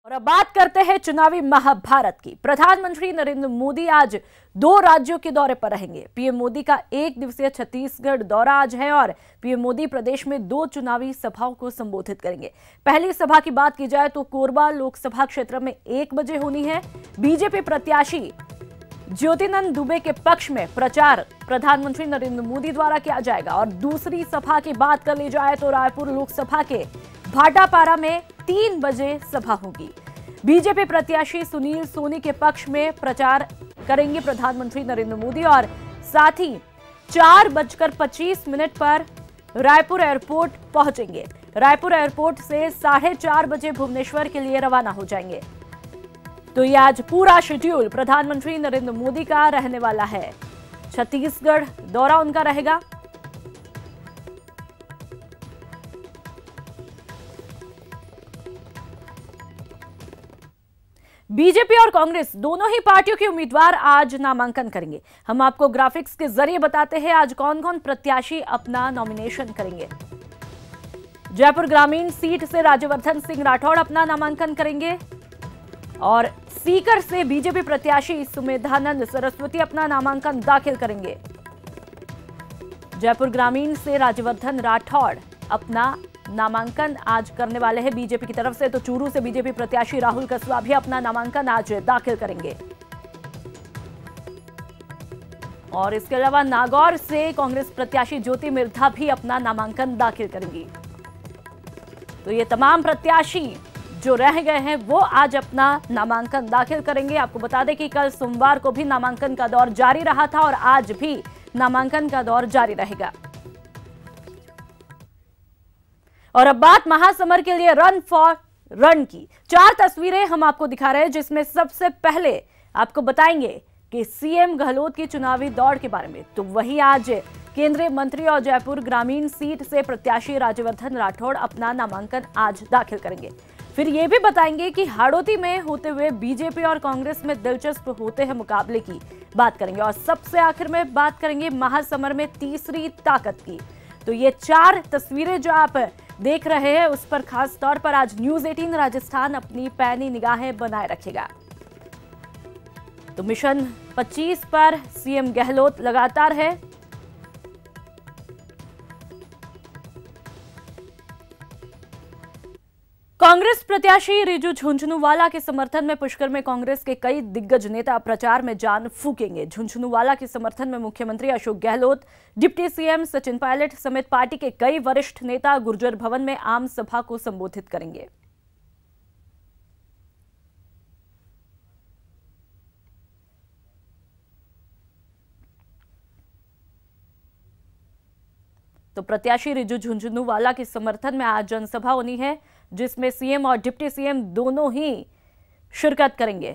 और अब बात करते हैं चुनावी महाभारत की। प्रधानमंत्री नरेंद्र मोदी आज 2 राज्यों के दौरे पर रहेंगे। पीएम मोदी का 1 दिवसीय छत्तीसगढ़ दौरा आज है और पीएम मोदी प्रदेश में 2 चुनावी सभाओं को संबोधित करेंगे। पहली सभा की बात की जाए तो कोरबा लोकसभा क्षेत्र में 1 बजे होनी है। बीजेपी प्रत्याशी ज्योतिनंद दुबे के पक्ष में प्रचार प्रधानमंत्री नरेंद्र मोदी द्वारा किया जाएगा। और दूसरी सभा की बात कर ली जाए तो रायपुर लोकसभा के भाटापारा में 3 बजे सभा होगी। बीजेपी प्रत्याशी सुनील सोनी के पक्ष में प्रचार करेंगे प्रधानमंत्री नरेंद्र मोदी और साथ ही 4:25 पर रायपुर एयरपोर्ट पहुंचेंगे। रायपुर एयरपोर्ट से 4:30 बजे भुवनेश्वर के लिए रवाना हो जाएंगे। तो ये आज पूरा शेड्यूल प्रधानमंत्री नरेंद्र मोदी का रहने वाला है। छत्तीसगढ़ दौरा उनका रहेगा। बीजेपी और कांग्रेस दोनों ही पार्टियों के उम्मीदवार आज नामांकन करेंगे। हम आपको ग्राफिक्स के जरिए बताते हैं आज कौन कौन प्रत्याशी अपना नॉमिनेशन करेंगे। जयपुर ग्रामीण सीट से राज्यवर्धन सिंह राठौड़ अपना नामांकन करेंगे और सीकर से बीजेपी प्रत्याशी सुमेधानंद सरस्वती अपना नामांकन दाखिल करेंगे। जयपुर ग्रामीण से राज्यवर्धन राठौड़ अपना नामांकन आज करने वाले हैं बीजेपी की तरफ से। तो चूरू से बीजेपी प्रत्याशी राहुल कसवा भी अपना नामांकन आज दाखिल करेंगे। और इसके अलावा नागौर से कांग्रेस प्रत्याशी ज्योति मिर्धा भी अपना नामांकन दाखिल करेंगी। तो ये तमाम प्रत्याशी जो रह गए हैं वो आज अपना नामांकन दाखिल करेंगे। आपको बता दें कि कल सोमवार को भी नामांकन का दौर जारी रहा था और आज भी नामांकन का दौर जारी रहेगा। और अब बात महासमर के लिए रन फॉर रन की। 4 तस्वीरें हम आपको दिखा रहे हैं जिसमें सबसे पहले आपको बताएंगे कि सीएम गहलोत की चुनावी दौड़ के बारे में। तो वही आज केंद्रीय मंत्री और जयपुर ग्रामीण सीट से प्रत्याशी राज्यवर्धन राठौड़ अपना नामांकन आज दाखिल करेंगे। फिर यह भी बताएंगे कि हाड़ौती में होते हुए बीजेपी और कांग्रेस में दिलचस्प होते हैं मुकाबले की बात करेंगे। और सबसे आखिर में बात करेंगे महासमर में तीसरी ताकत की। तो ये 4 तस्वीरें जो आप देख रहे हैं उस पर खास तौर पर आज न्यूज़ 18 राजस्थान अपनी पैनी निगाहें बनाए रखेगा। तो मिशन 25 पर सीएम गहलोत लगातार है। कांग्रेस प्रत्याशी रिजू झुंझुनूवाला के समर्थन में पुष्कर में कांग्रेस के कई दिग्गज नेता प्रचार में जान फूकेंगे। झुंझुनूवाला के समर्थन में मुख्यमंत्री अशोक गहलोत, डिप्टी सीएम सचिन पायलट समेत पार्टी के कई वरिष्ठ नेता गुर्जर भवन में आम सभा को संबोधित करेंगे। तो प्रत्याशी रिजू झुंझुनूवाला के समर्थन में आज जनसभा होनी है जिसमें सीएम और डिप्टी सीएम दोनों ही शिरकत करेंगे।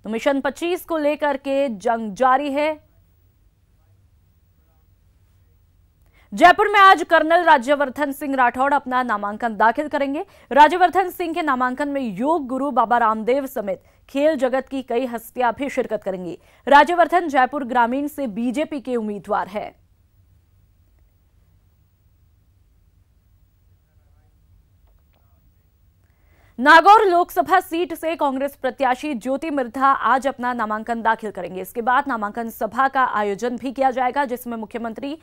तो मिशन 25 को लेकर के जंग जारी है। जयपुर में आज कर्नल राज्यवर्धन सिंह राठौड़ अपना नामांकन दाखिल करेंगे। राज्यवर्धन सिंह के नामांकन में योग गुरु बाबा रामदेव समेत खेल जगत की कई हस्तियां भी शिरकत करेंगी। राज्यवर्धन जयपुर ग्रामीण से बीजेपी के उम्मीदवार है। नागौर लोकसभा सीट से कांग्रेस प्रत्याशी ज्योति मिर्धा आज अपना नामांकन दाखिल करेंगे। इसके बाद नामांकन सभा का आयोजन भी किया जाएगा जिसमें मुख्यमंत्री,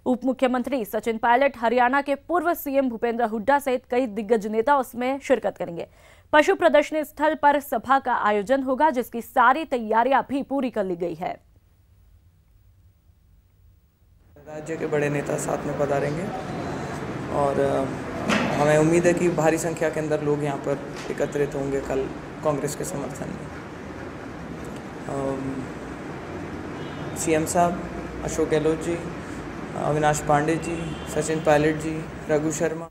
उप मुख्यमंत्री सचिन पायलट, हरियाणा के पूर्व सीएम भूपेंद्र हुड्डा सहित कई दिग्गज नेता उसमें शिरकत करेंगे। पशु प्रदर्शनी स्थल पर सभा का आयोजन होगा जिसकी सारी तैयारियां भी पूरी कर ली गई है। राज्य के बड़े नेता साथ में पधारेंगे और हमें उम्मीद है कि भारी संख्या के अंदर लोग यहाँ पर एकत्रित होंगे कल कांग्रेस के समर्थन में। सीएम साहब, अशोक गहलोत जी, अविनाश पांडे जी, सचिन पायलट जी, रघु शर्मा।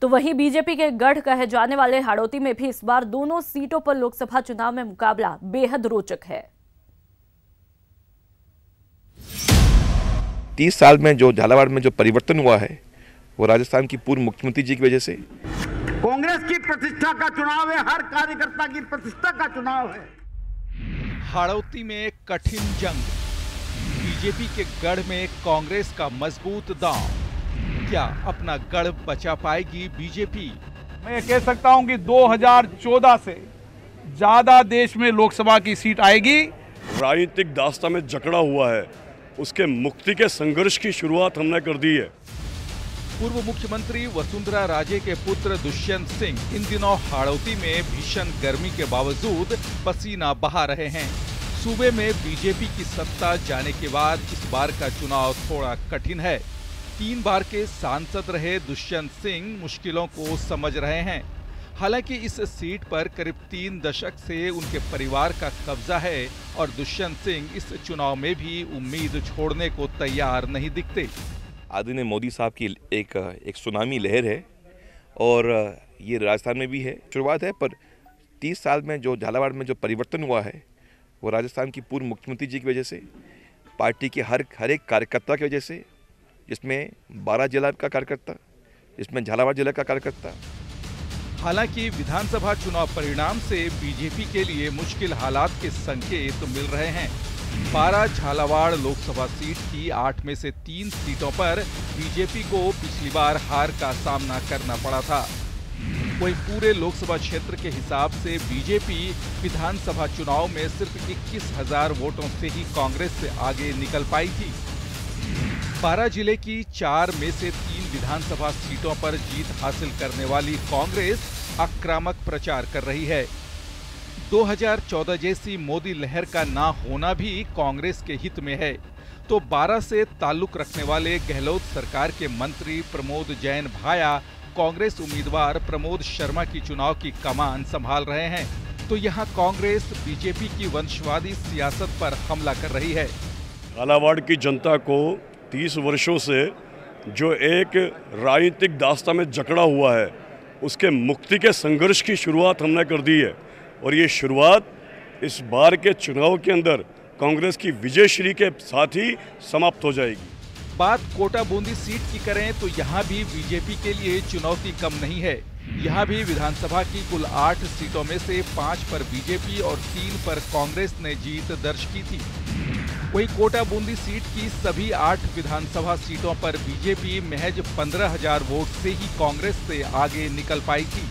तो वहीं बीजेपी के गढ़ कहे जाने वाले हाड़ौती में भी इस बार दोनों सीटों पर लोकसभा चुनाव में मुकाबला बेहद रोचक है। 30 साल में जो झालावाड़ में जो परिवर्तन हुआ है वो राजस्थान की पूर्व मुख्यमंत्री जी की वजह से। कांग्रेस की प्रतिष्ठा का चुनाव है, हर कार्यकर्ता की प्रतिष्ठा का चुनाव है। हाड़ौती में एक कठिन जंग, बीजेपी के गढ़ में कांग्रेस का मजबूत दांव। क्या अपना गढ़ बचा पाएगी बीजेपी? मैं कह सकता हूं कि 2014 से ज्यादा देश में लोकसभा की सीट आएगी। राजनीतिक दास्ता में जकड़ा हुआ है, उसके मुक्ति के संघर्ष की शुरुआत हमने कर दी है। पूर्व मुख्यमंत्री वसुंधरा राजे के पुत्र दुष्यंत सिंह इन दिनों हाड़ौती में भीषण गर्मी के बावजूद पसीना बहा रहे हैं। सूबे में बीजेपी की सत्ता जाने के बाद इस बार का चुनाव थोड़ा कठिन है। 3 बार के सांसद रहे दुष्यंत सिंह मुश्किलों को समझ रहे हैं। हालांकि इस सीट पर करीब 3 दशक से उनके परिवार का कब्जा है और दुष्यंत सिंह इस चुनाव में भी उम्मीद छोड़ने को तैयार नहीं दिखते। आदरणीय मोदी साहब की एक सुनामी लहर है और ये राजस्थान में भी है। शुरुआत है, पर 30 साल में जो झालावाड़ में जो परिवर्तन हुआ है वो राजस्थान की पूर्व मुख्यमंत्री जी की वजह से, पार्टी के हर एक कार्यकर्ता की वजह से, जिसमें 12 जिला का कार्यकर्ता, जिसमें झालावाड़ जिला का कार्यकर्ता। हालांकि विधानसभा चुनाव परिणाम से बीजेपी के लिए मुश्किल हालात के संकेत मिल रहे हैं। 12 झालावाड़ लोकसभा सीट की 8 में से 3 सीटों पर बीजेपी को पिछली बार हार का सामना करना पड़ा था। वहीं पूरे लोकसभा क्षेत्र के हिसाब से बीजेपी विधानसभा चुनाव में सिर्फ 21,000 वोटों से ही कांग्रेस से आगे निकल पाई थी। 12 जिले की 4 में से 3 विधानसभा सीटों पर जीत हासिल करने वाली कांग्रेस आक्रामक प्रचार कर रही है। 2014 जैसी मोदी लहर का ना होना भी कांग्रेस के हित में है। तो 12 से ताल्लुक रखने वाले गहलोत सरकार के मंत्री प्रमोद जैन भाया कांग्रेस उम्मीदवार प्रमोद शर्मा की चुनाव की कमान संभाल रहे हैं। तो यहां कांग्रेस बीजेपी की वंशवादी सियासत पर हमला कर रही है। झालावाड़ की जनता को 30 वर्षों से जो एक राजनीतिक दास्ता में जकड़ा हुआ है, उसके मुक्ति के संघर्ष की शुरुआत हमने कर दी है और ये शुरुआत इस बार के चुनाव के अंदर कांग्रेस की विजयश्री के साथ ही समाप्त हो जाएगी। बात कोटा बूंदी सीट की करें तो यहाँ भी बीजेपी के लिए चुनौती कम नहीं है। यहाँ भी विधानसभा की कुल 8 सीटों में से 5 पर बीजेपी और 3 पर कांग्रेस ने जीत दर्ज की थी। वहीं कोटा बूंदी सीट की सभी 8 विधानसभा सीटों पर बीजेपी महज 15,000 वोट से ही कांग्रेस से आगे निकल पाई थी।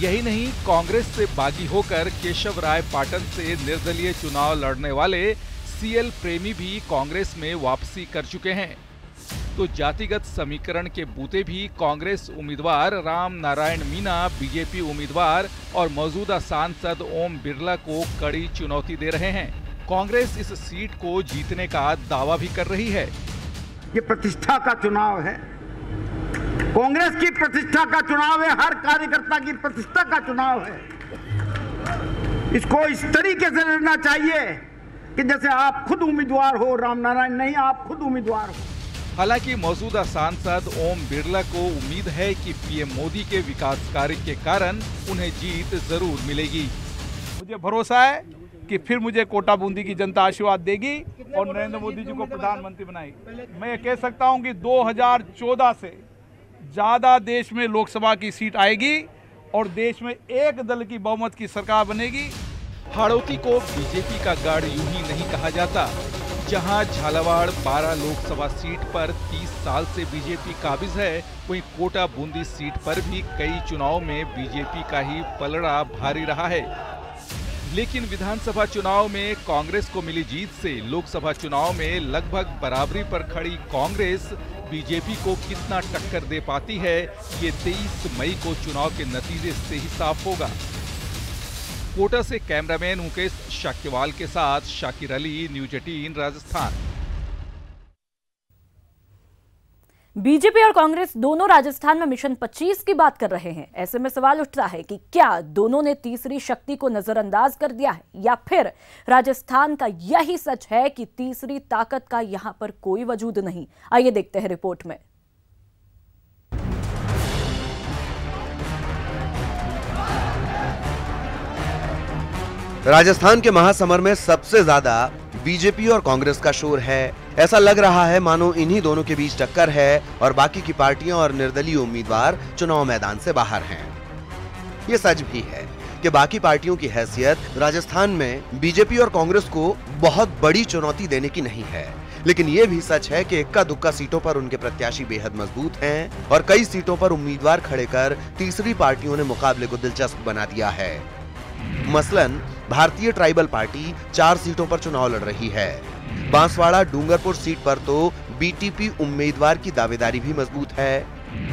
यही नहीं, कांग्रेस से बागी होकर केशव राय पाटन से निर्दलीय चुनाव लड़ने वाले सीएल प्रेमी भी कांग्रेस में वापसी कर चुके हैं। तो जातिगत समीकरण के बूते भी कांग्रेस उम्मीदवार राम नारायण मीना बीजेपी उम्मीदवार और मौजूदा सांसद ओम बिरला को कड़ी चुनौती दे रहे हैं। कांग्रेस इस सीट को जीतने का दावा भी कर रही है। ये प्रतिष्ठा का चुनाव है, कांग्रेस की प्रतिष्ठा का चुनाव है, हर कार्यकर्ता की प्रतिष्ठा का चुनाव है। इसको इस तरीके से लड़ना चाहिए कि जैसे आप खुद उम्मीदवार हो, राम नारायण नहीं, आप खुद उम्मीदवार हो। हालांकि मौजूदा सांसद ओम बिरला को उम्मीद है कि पीएम मोदी के विकास कार्य के कारण उन्हें जीत जरूर मिलेगी। मुझे भरोसा है कि फिर मुझे कोटा बूंदी की जनता आशीर्वाद देगी और नरेंद्र मोदी जी को प्रधानमंत्री बनाएगी। मैं कह सकता हूं कि 2014 से ज्यादा देश में लोकसभा की सीट आएगी और देश में एक दल की बहुमत की सरकार बनेगी। हाड़ौती को बीजेपी का गढ़ यूं ही नहीं कहा जाता। जहां झालावाड़ 12 लोकसभा सीट पर 30 साल से बीजेपी काबिज है, वहीं कोटा बूंदी सीट पर भी कई चुनाव में बीजेपी का ही पलड़ा भारी रहा है। लेकिन विधानसभा चुनाव में कांग्रेस को मिली जीत से लोकसभा चुनाव में लगभग बराबरी पर खड़ी कांग्रेस बीजेपी को कितना टक्कर दे पाती है, ये 23 मई को चुनाव के नतीजे से ही साफ होगा। कोटा से कैमरामैन मुकेश शाक्यवाल के साथ शाकिर अली, न्यूज 18 राजस्थान। बीजेपी और कांग्रेस दोनों राजस्थान में मिशन 25 की बात कर रहे हैं। ऐसे में सवाल उठता है कि क्या दोनों ने तीसरी शक्ति को नजरअंदाज कर दिया है, या फिर राजस्थान का यही सच है कि तीसरी ताकत का यहां पर कोई वजूद नहीं। आइए देखते हैं रिपोर्ट में। राजस्थान के महासमर में सबसे ज्यादा बीजेपी और कांग्रेस का शोर है। ऐसा लग रहा है मानो इन्हीं दोनों के बीच टक्कर है और बाकी की पार्टियां और निर्दलीय उम्मीदवार चुनाव मैदान से बाहर हैं। ये सच भी है कि बाकी पार्टियों की हैसियत राजस्थान में बीजेपी और कांग्रेस को बहुत बड़ी चुनौती देने की नहीं है, लेकिन ये भी सच है कि इक्का दुक्का सीटों पर उनके प्रत्याशी बेहद मजबूत हैं और कई सीटों पर उम्मीदवार खड़े कर तीसरी पार्टियों ने मुकाबले को दिलचस्प बना दिया है। मसलन भारतीय ट्राइबल पार्टी 4 सीटों पर चुनाव लड़ रही है। बांसवाड़ा डूंगरपुर सीट पर तो बीटीपी उम्मीदवार की दावेदारी भी मजबूत है।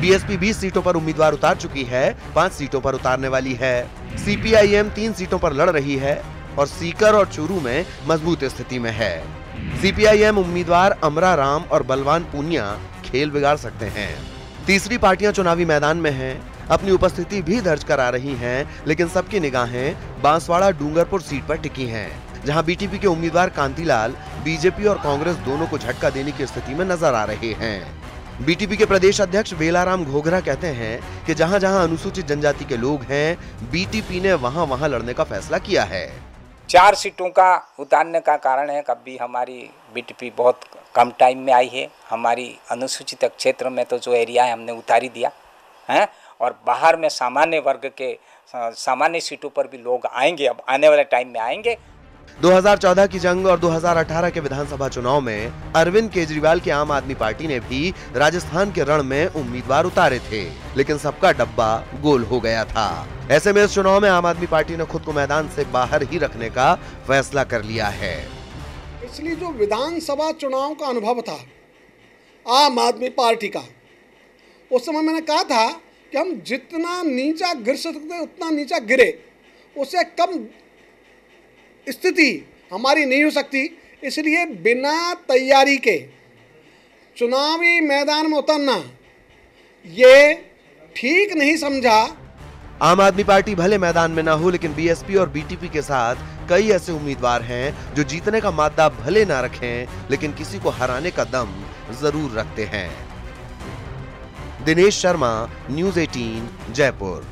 बीएसपी 20 सीटों पर उम्मीदवार उतार चुकी है, 5 सीटों पर उतारने वाली है। सीपीआईएम 3 सीटों पर लड़ रही है और सीकर और चूरू में मजबूत स्थिति में है। सीपीआईएम उम्मीदवार अमरा राम और बलवान पूनिया खेल बिगाड़ सकते हैं। तीसरी पार्टियां चुनावी मैदान में हैं, अपनी उपस्थिति भी दर्ज करा रही हैं, लेकिन सबकी निगाहें बांसवाड़ा डूंगरपुर सीट पर टिकी हैं, जहां बीटीपी के उम्मीदवार कांतिलाल बीजेपी और कांग्रेस दोनों को झटका देने की स्थिति में नजर आ रहे हैं। बीटीपी के प्रदेश अध्यक्ष बेलाराम घोघरा कहते हैं कि जहां जहां अनुसूचित जनजाति के लोग हैं, बीटीपी ने वहां वहां लड़ने का फैसला किया है। 4 सीटों का उतारने का कारण है कभी हमारी बीटीपी बहुत कम टाइम में आई है। हमारी अनुसूचित क्षेत्र में तो जो एरिया है हमने उतारी दिया है, और बाहर में सामान्य वर्ग के सामान्य सीटों पर भी लोग आएंगे, अब आने वाले टाइम में आएंगे। 2014 की जंग और 2018 के विधानसभा चुनाव में अरविंद केजरीवाल की आम आदमी पार्टी ने भी राजस्थान के रण में उम्मीदवार उतारे थे, लेकिन सबका डब्बा गोल हो गया था। ऐसे में इस चुनाव में आम आदमी पार्टी ने खुद को मैदान से बाहर ही रखने का फैसला कर लिया है। इसलिए जो विधानसभा चुनाव का अनुभव था आम आदमी पार्टी का, उस समय मैंने कहा था कि हम जितना नीचा गिर सकते उतना नीचा गिरे, उससे कम स्थिति हमारी नहीं हो सकती। इसलिए बिना तैयारी के चुनावी मैदान में उतरना ये ठीक नहीं समझा। आम आदमी पार्टी भले मैदान में ना हो, लेकिन बीएसपी और बीटीपी के साथ कई ऐसे उम्मीदवार हैं जो जीतने का मादा भले ना रखें, लेकिन किसी को हराने का दम जरूर रखते हैं। दिनेश शर्मा, न्यूज़ 18, जयपुर।